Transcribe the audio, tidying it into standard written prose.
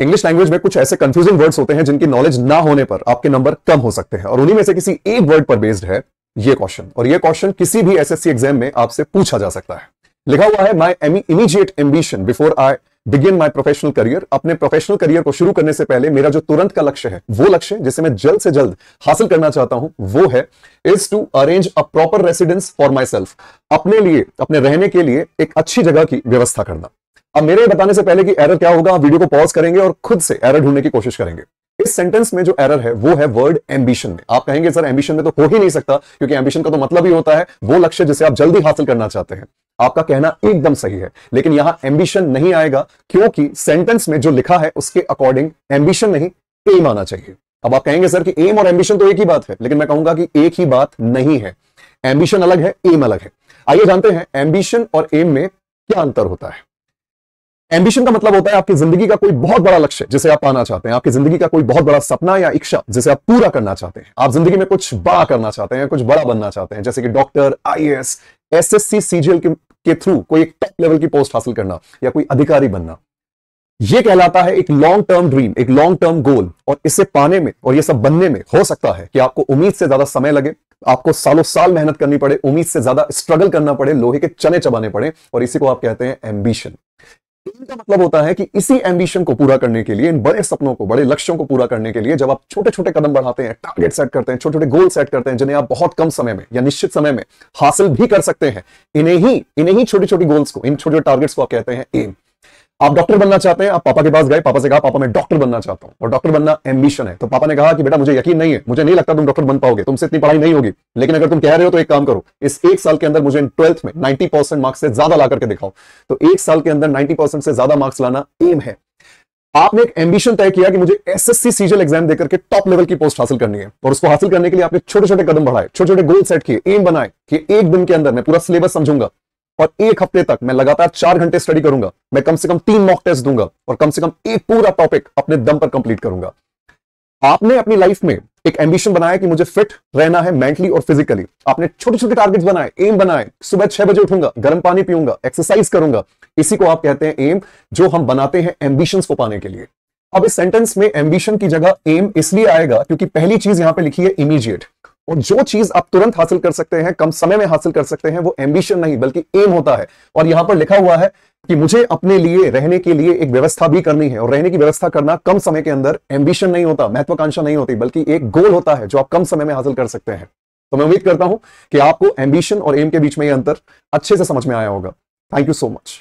English language में कुछ ऐसे कंफ्यूजिंग वर्ड्स होते हैं जिनकी नॉलेज ना होने पर आपके नंबर कम हो सकते हैं, और उन्हीं में से किसी एक वर्ड पर बेस्ड है ये क्वेश्चन। और ये क्वेश्चन किसी भी एसएससी एग्जाम में आपसे पूछा जा सकता है। लिखा हुआ है, my immediate ambition before I begin my professional career. अपने प्रोफेशनल करियर को शुरू करने से पहले मेरा जो तुरंत का लक्ष्य है, वो लक्ष्य जिसे मैं जल्द से जल्द हासिल करना चाहता हूं, वो है is to arrange a proper residence for myself. अपने लिए, अपने रहने के लिए एक अच्छी जगह की व्यवस्था करना। अब मेरे बताने से पहले कि एरर क्या होगा, आप वीडियो को पॉज करेंगे और खुद से एरर ढूंढने की कोशिश करेंगे। इस सेंटेंस में जो एरर है वो है वर्ड एम्बिशन में। आप कहेंगे सर एम्बिशन में तो हो ही नहीं सकता, क्योंकि एम्बिशन का तो मतलब ही होता है वो लक्ष्य जिसे आप जल्दी हासिल करना चाहते हैं। आपका कहना एकदम सही है, लेकिन यहां एम्बिशन नहीं आएगा, क्योंकि सेंटेंस में जो लिखा है उसके अकॉर्डिंग एम्बिशन नहीं एम आना चाहिए। अब आप कहेंगे सर कि एम और एम्बिशन तो एक ही बात है, लेकिन मैं कहूंगा कि एक ही बात नहीं है। एम्बिशन अलग है, एम अलग है। आइए जानते हैं एम्बिशन और एम में क्या अंतर होता है। एम्बिशन का मतलब होता है आपकी जिंदगी का कोई बहुत बड़ा लक्ष्य जिसे आप पाना चाहते हैं, आपकी जिंदगी का कोई बहुत बड़ा सपना या इच्छा जिसे आप पूरा करना चाहते हैं। आप जिंदगी में कुछ बड़ा करना चाहते हैं, कुछ बड़ा बनना चाहते हैं, जैसे कि डॉक्टर, आईएएस, एसएससी, सीजीएल के थ्रू कोई एक टॉप लेवल की पोस्ट हासिल करना या कोई अधिकारी बनना। यह कहलाता है एक लॉन्ग टर्म ड्रीम, एक लॉन्ग टर्म गोल। और इसे पाने में और यह सब बनने में हो सकता है कि आपको उम्मीद से ज्यादा समय लगे, आपको सालों साल मेहनत करनी पड़े, उम्मीद से ज्यादा स्ट्रगल करना पड़े, लोहे के चने चबाने पड़े, और इसी को आप कहते हैं एम्बिशन। इनका मतलब होता है कि इसी एम्बिशन को पूरा करने के लिए, इन बड़े सपनों को, बड़े लक्ष्यों को पूरा करने के लिए जब आप छोटे छोटे कदम बढ़ाते हैं, टारगेट सेट करते हैं, छोटे छोटे गोल सेट करते हैं, जिन्हें आप बहुत कम समय में या निश्चित समय में हासिल भी कर सकते हैं, इन्हें ही छोटी छोटी गोल्स को, इन छोटे छोटे टारगेट्स को आप कहते हैं एम। आप डॉक्टर बनना चाहते हैं, आप पापा के पास गए, पापा से कहा पापा मैं डॉक्टर बनना चाहता हूं, और डॉक्टर बनना एम्बिशन है। तो पापा ने कहा कि बेटा मुझे यकीन नहीं है, मुझे नहीं लगता तुम डॉक्टर बन पाओगे, तुमसे इतनी पढ़ाई नहीं होगी, लेकिन अगर तुम कह रहे हो तो एक काम करो, इस एक साल के अंदर मुझे 12th में 90% मार्क्स से ज्यादा ला करके दिखाओ। तो एक साल के अंदर 90% से ज्यादा मार्क्स लाना एम है। आपने एक एम्बिशन तय किया कि मुझे एसएससी सीजीएल एग्जाम देकर के टॉप लेवल की पोस्ट हासिल करनी है, और उसको हासिल करने के लिए आपने छोटे छोटे कदम बढ़ाए, छोटे छोटे गोल सेट किए, एम बनाए कि एक दिन के अंदर मैं पूरा सिलेबस समझूंगा, और एक हफ्ते तक मैं लगातार 4 घंटे स्टडी करूंगा, मैं कम से कम 3 मॉक टेस्ट दूंगा, और कम से कम एक पूरा टॉपिक अपने दम पर कंप्लीट करूंगा। आपने अपनी लाइफ में एक एम्बिशन बनाया कि मुझे फिट रहना है मेंटली और फिजिकली। आपने छोटे छोटे टारगेट्स बनाए, एम बनाए, सुबह 6 बजे उठूंगा, गर्म पानी पीऊंगा, एक्सरसाइज करूंगा। इसी को आप कहते हैं एम, जो हम बनाते हैं एम्बिशंस को पाने के लिए। अब इस सेंटेंस में एम्बिशन की जगह एम इसलिए आएगा क्योंकि पहली चीज यहां पे लिखी है इमीडिएट, और जो चीज आप तुरंत हासिल कर सकते हैं, कम समय में हासिल कर सकते हैं, वो एम्बिशन नहीं बल्कि एम होता है। और यहां पर लिखा हुआ है कि मुझे अपने लिए, रहने के लिए एक व्यवस्था भी करनी है, और रहने की व्यवस्था करना कम समय के अंदर एम्बिशन नहीं होता, महत्वाकांक्षा नहीं होती, बल्कि एक गोल होता है जो आप कम समय में हासिल कर सकते हैं। तो मैं उम्मीद करता हूं कि आपको एम्बिशन और एम के बीच में यह अंतर अच्छे से समझ में आया होगा। Thank you so much.